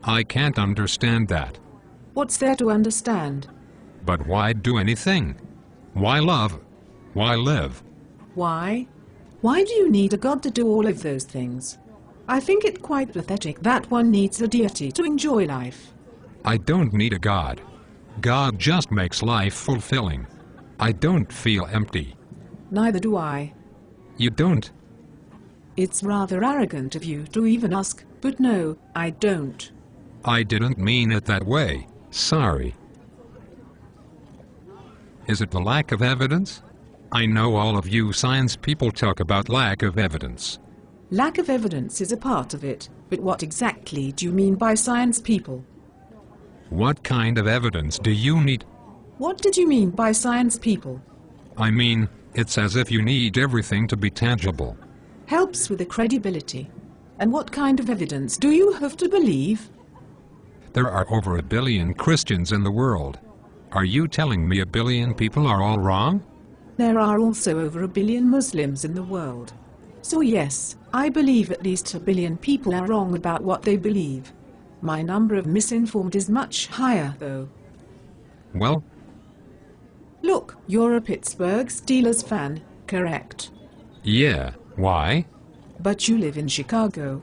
I can't understand that. What's there to understand? But why do anything? Why love? Why live? Why? Why do you need a god to do all of those things? I think it quite pathetic that one needs a deity to enjoy life. I don't need a god. God just makes life fulfilling. I don't feel empty. Neither do I. You don't? It's rather arrogant of you to even ask, but no, I don't. I didn't mean it that way. Sorry. Is it the lack of evidence? I know all of you science people talk about lack of evidence. Lack of evidence is a part of it, but what exactly do you mean by science people? What kind of evidence do you need? What did you mean by science people? I mean, it's as if you need everything to be tangible. Helps with the credibility. And what kind of evidence do you have to believe? There are over 1 billion Christians in the world. Are you telling me 1 billion people are all wrong? There are also over 1 billion Muslims in the world. So yes, I believe at least 1 billion people are wrong about what they believe. My number of misinformed is much higher, though. Well? Look, you're a Pittsburgh Steelers fan, correct? Yeah, why? But you live in Chicago.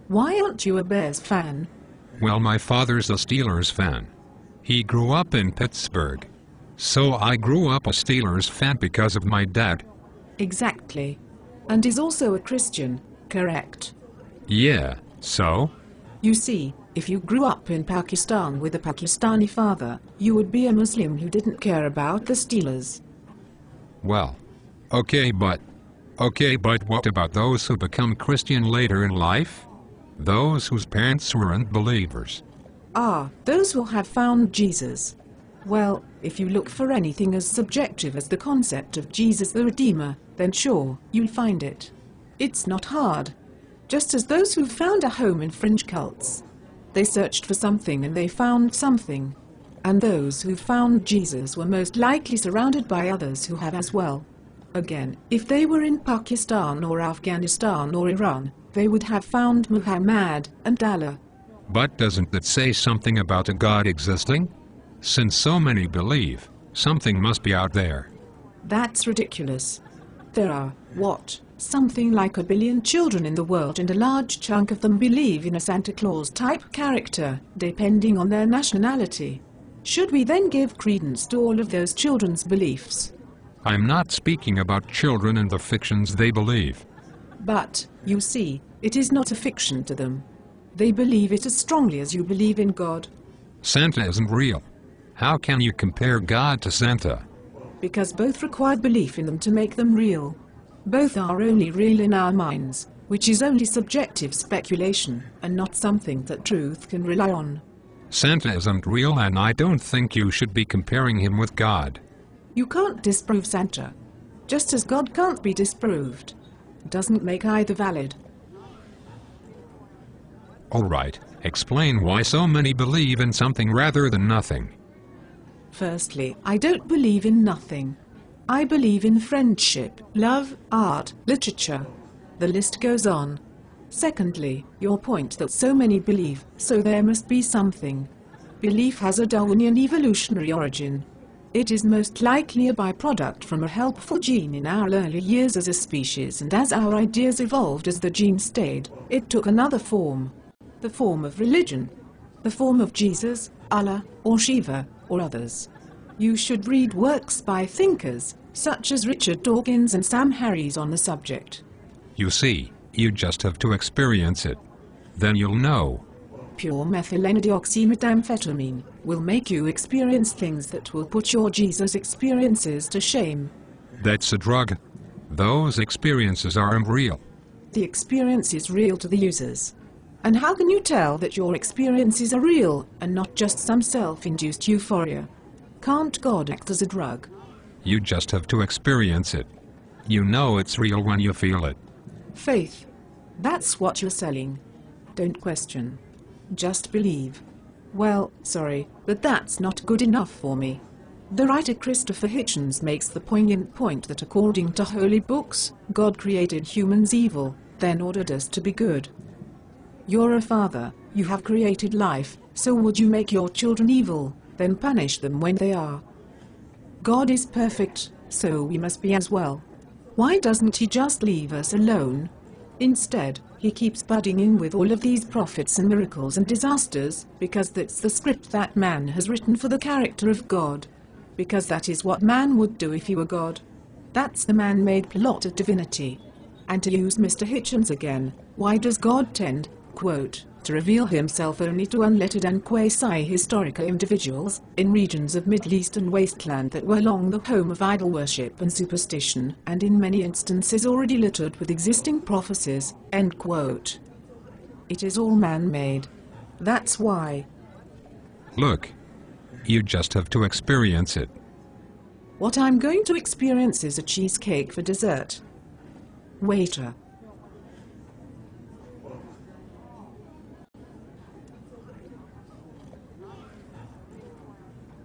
Why aren't you a Bears fan? Well, my father's a Steelers fan. He grew up in Pittsburgh. So I grew up a Steelers fan because of my dad. Exactly. And is also a Christian, correct? Yeah, so? You see, if you grew up in Pakistan with a Pakistani father, you would be a Muslim who didn't care about the Steelers. Well, okay, but what about those who become Christian later in life? Those whose parents weren't believers. Ah, those who have found Jesus. Well, if you look for anything as subjective as the concept of Jesus the Redeemer, then sure, you'll find it. It's not hard. Just as those who found a home in fringe cults. They searched for something and they found something. And those who found Jesus were most likely surrounded by others who have as well. Again, if they were in Pakistan or Afghanistan or Iran, they would have found Muhammad and Allah. But doesn't that say something about a God existing? Since so many believe, something must be out there. That's ridiculous. There are, what, something like 1 billion children in the world, and a large chunk of them believe in a Santa Claus-type character, depending on their nationality. Should we then give credence to all of those children's beliefs? I'm not speaking about children and the fictions they believe. But, you see, it is not a fiction to them. They believe it as strongly as you believe in God. Santa isn't real. How can you compare God to Santa? Because both require belief in them to make them real. Both are only real in our minds, which is only subjective speculation, and not something that truth can rely on. Santa isn't real, and I don't think you should be comparing him with God. You can't disprove Santa, just as God can't be disproved. It doesn't make either valid. All right, explain why so many believe in something rather than nothing. Firstly, I don't believe in nothing. I believe in friendship, love, art, literature. The list goes on. Secondly, your point that so many believe, so there must be something. Belief has a Darwinian evolutionary origin. It is most likely a byproduct from a helpful gene in our early years as a species, and as our ideas evolved as the gene stayed, it took another form. The form of religion. The form of Jesus, Allah, or Shiva, or others. You should read works by thinkers, such as Richard Dawkins and Sam Harris on the subject. You see, you just have to experience it. Then you'll know. Pure methylenedioxymethamphetamine will make you experience things that will put your Jesus experiences to shame. That's a drug. Those experiences aren't real. The experience is real to the users. And how can you tell that your experiences are real and not just some self-induced euphoria? Can't God act as a drug? You just have to experience it. You know it's real when you feel it. Faith. That's what you're selling. Don't question. Just believe. Well, sorry, but that's not good enough for me. The writer Christopher Hitchens makes the poignant point that according to holy books, God created humans evil, then ordered us to be good. You're a father, you have created life, so would you make your children evil, then punish them when they are? God is perfect, so we must be as well. Why doesn't he just leave us alone? Instead, he keeps butting in with all of these prophets and miracles and disasters, because that's the script that man has written for the character of God. Because that is what man would do if he were God. That's the man-made plot of divinity. And to use Mr. Hitchens again, why does God tend, quote, to reveal himself only to unlettered and quasi-historical individuals, in regions of Middle Eastern wasteland that were long the home of idol worship and superstition, and in many instances already littered with existing prophecies, end quote. It is all man-made. That's why. Look. You just have to experience it. What I'm going to experience is a cheesecake for dessert. Waiter.